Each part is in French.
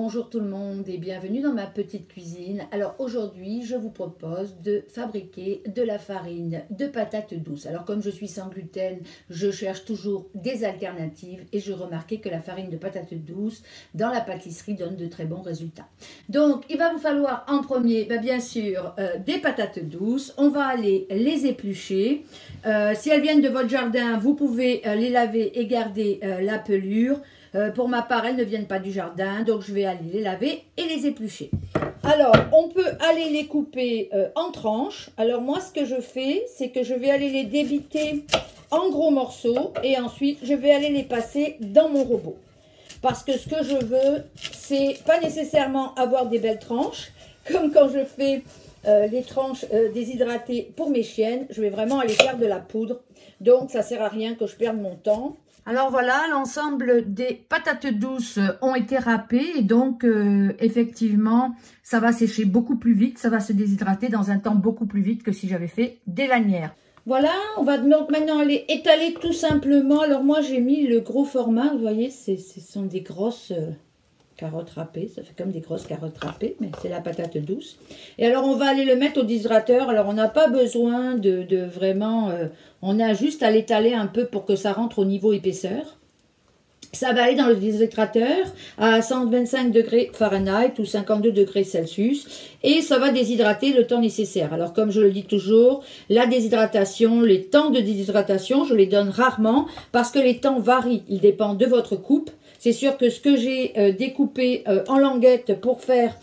Bonjour tout le monde et bienvenue dans ma petite cuisine. Alors aujourd'hui, je vous propose de fabriquer de la farine de patates douces. Alors comme je suis sans gluten, je cherche toujours des alternatives et je remarquais que la farine de patates douces dans la pâtisserie donne de très bons résultats. Donc il va vous falloir en premier, bien sûr, des patates douces. On va aller les éplucher. Si elles viennent de votre jardin, vous pouvez les laver et garder la pelure. Pour ma part, elles ne viennent pas du jardin, donc je vais aller les laver et les éplucher. Alors, on peut aller les couper en tranches. Alors moi, ce que je fais, c'est que je vais aller les débiter en gros morceaux et ensuite, je vais aller les passer dans mon robot. Parce que ce que je veux, c'est pas nécessairement avoir des belles tranches, comme quand je fais les tranches déshydratées pour mes chiennes. Je vais vraiment aller faire de la poudre, donc ça sert à rien que je perde mon temps. Alors voilà, l'ensemble des patates douces ont été râpées et donc effectivement, ça va sécher beaucoup plus vite, ça va se déshydrater dans un temps beaucoup plus vite que si j'avais fait des lanières. Voilà, on va maintenant les étaler tout simplement. Alors moi j'ai mis le gros format, vous voyez, ce sont des grosses carottes râpées, ça fait comme des grosses carottes râpées, mais c'est la patate douce. Et alors on va aller le mettre au déshydrateur. Alors on n'a pas besoin de vraiment, on a juste à l'étaler un peu pour que ça rentre au niveau épaisseur. Ça va aller dans le déshydrateur à 125 degrés Fahrenheit ou 52 degrés Celsius et ça va déshydrater le temps nécessaire. Alors comme je le dis toujours, la déshydratation, les temps de déshydratation, je les donne rarement parce que les temps varient. Ils dépendent de votre coupe. C'est sûr que ce que j'ai découpé en languettes pour faire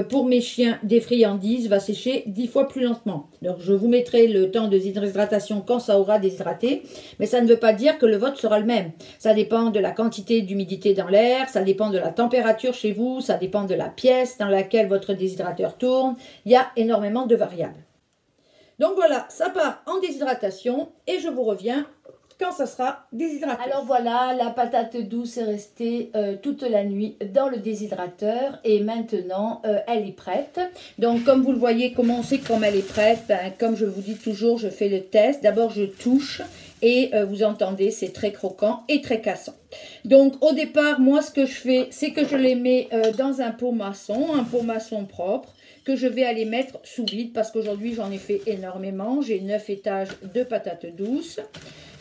pour mes chiens des friandises va sécher 10 fois plus lentement. Donc je vous mettrai le temps de déshydratation quand ça aura déshydraté, mais ça ne veut pas dire que le vôtre sera le même. Ça dépend de la quantité d'humidité dans l'air, ça dépend de la température chez vous, ça dépend de la pièce dans laquelle votre déshydrateur tourne. Il y a énormément de variables. Donc voilà, ça part en déshydratation et je vous reviens quand ça sera déshydraté. Alors voilà, la patate douce est restée toute la nuit dans le déshydrateur et maintenant elle est prête. Donc comme vous le voyez, comment on sait comme elle est prête? Comme je vous dis toujours, je fais le test. D'abord je touche et vous entendez, c'est très croquant et très cassant. Donc au départ, moi ce que je fais, c'est que je les mets dans un pot maçon propre, que je vais aller mettre sous vide parce qu'aujourd'hui j'en ai fait énormément. J'ai 9 étages de patates douces.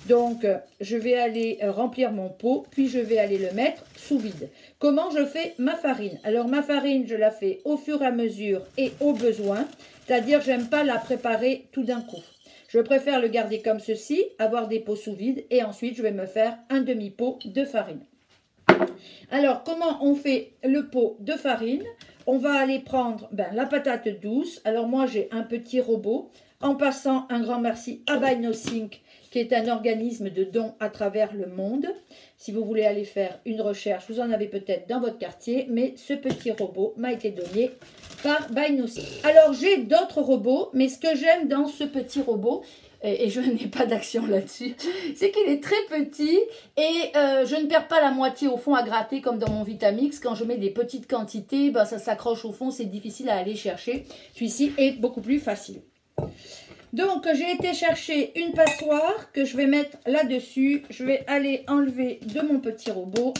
Donc, je vais aller remplir mon pot, puis je vais aller le mettre sous vide. Comment je fais ma farine? Alors, ma farine, je la fais au fur et à mesure et au besoin. C'est-à-dire, j'aime pas la préparer tout d'un coup. Je préfère le garder comme ceci, avoir des pots sous vide, et ensuite, je vais me faire un demi-pot de farine. Alors, comment on fait le pot de farine? On va aller prendre la patate douce. Alors, moi, j'ai un petit robot. En passant, un grand merci à Buy Nothing, qui est un organisme de dons à travers le monde. Si vous voulez aller faire une recherche, vous en avez peut-être dans votre quartier, mais ce petit robot m'a été donné par Buy Nothing. Alors, j'ai d'autres robots, mais ce que j'aime dans ce petit robot, et je n'ai pas d'action là-dessus, c'est qu'il est très petit et je ne perds pas la moitié au fond à gratter comme dans mon Vitamix. Quand je mets des petites quantités, ça s'accroche au fond, c'est difficile à aller chercher. Celui-ci est beaucoup plus facile. Donc, j'ai été chercher une passoire que je vais mettre là-dessus. Je vais aller enlever de mon petit robot.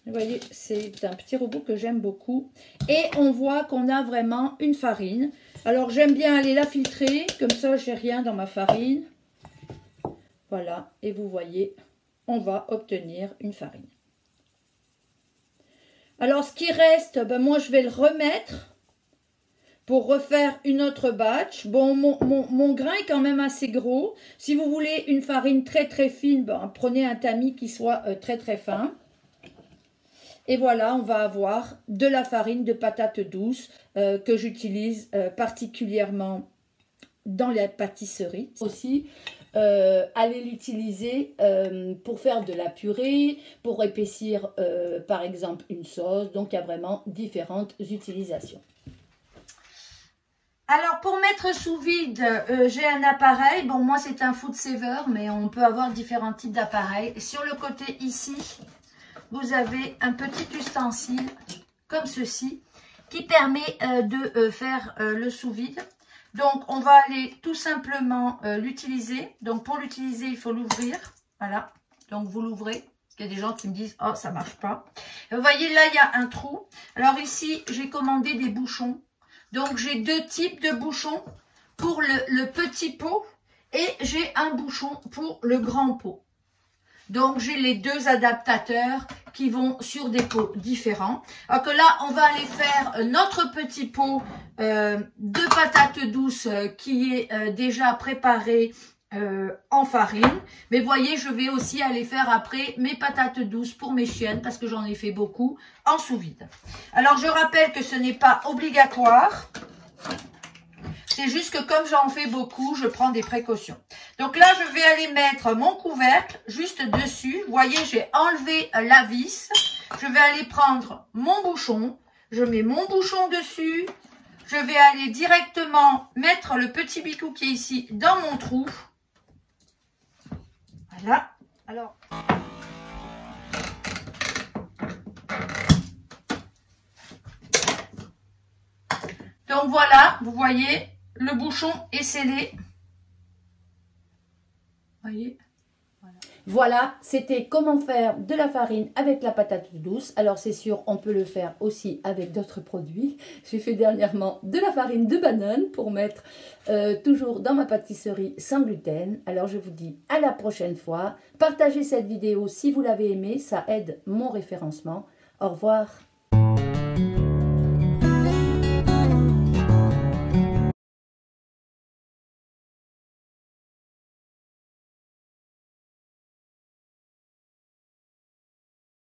Vous voyez, c'est un petit robot que j'aime beaucoup. Et on voit qu'on a vraiment une farine. Alors, j'aime bien aller la filtrer. Comme ça, j'ai rien dans ma farine. Voilà. Et vous voyez, on va obtenir une farine. Alors, ce qui reste, moi, je vais le remettre pour refaire une autre batch. Bon, mon grain est quand même assez gros. Si vous voulez une farine très très fine, prenez un tamis qui soit très très fin. Et voilà, on va avoir de la farine de patates douces que j'utilise particulièrement dans les pâtisseries. Aussi, allez l'utiliser pour faire de la purée, pour épaissir par exemple une sauce. Donc, il y a vraiment différentes utilisations. Alors, pour mettre sous vide, j'ai un appareil. Bon, moi, c'est un food saver, mais on peut avoir différents types d'appareils. Sur le côté ici, vous avez un petit ustensile comme ceci qui permet de faire le sous vide. Donc, on va aller tout simplement l'utiliser. Donc, pour l'utiliser, il faut l'ouvrir. Voilà. Donc, vous l'ouvrez Il y a des gens qui me disent, oh, ça marche pas. Vous voyez, là, il y a un trou. Alors ici, j'ai commandé des bouchons. Donc, j'ai deux types de bouchons pour le petit pot et j'ai un bouchon pour le grand pot. Donc, j'ai les deux adaptateurs qui vont sur des pots différents. Alors que là, on va aller faire notre petit pot de patates douces qui est déjà préparé en farine. Mais voyez, je vais aussi aller faire après mes patates douces pour mes chiennes parce que j'en ai fait beaucoup en sous-vide. Alors, je rappelle que ce n'est pas obligatoire. C'est juste que comme j'en fais beaucoup, je prends des précautions. Donc là, je vais aller mettre mon couvercle juste dessus. Vous voyez, j'ai enlevé la vis. Je vais aller prendre mon bouchon. Je mets mon bouchon dessus. Je vais aller directement mettre le petit bicou qui est ici dans mon trou. Voilà. Alors, donc voilà, vous voyez, le bouchon est scellé. Voyez. Voilà, c'était comment faire de la farine avec la patate douce. Alors c'est sûr, on peut le faire aussi avec d'autres produits. J'ai fait dernièrement de la farine de banane pour mettre toujours dans ma pâtisserie sans gluten. Alors je vous dis à la prochaine fois. Partagez cette vidéo si vous l'avez aimée, ça aide mon référencement. Au revoir.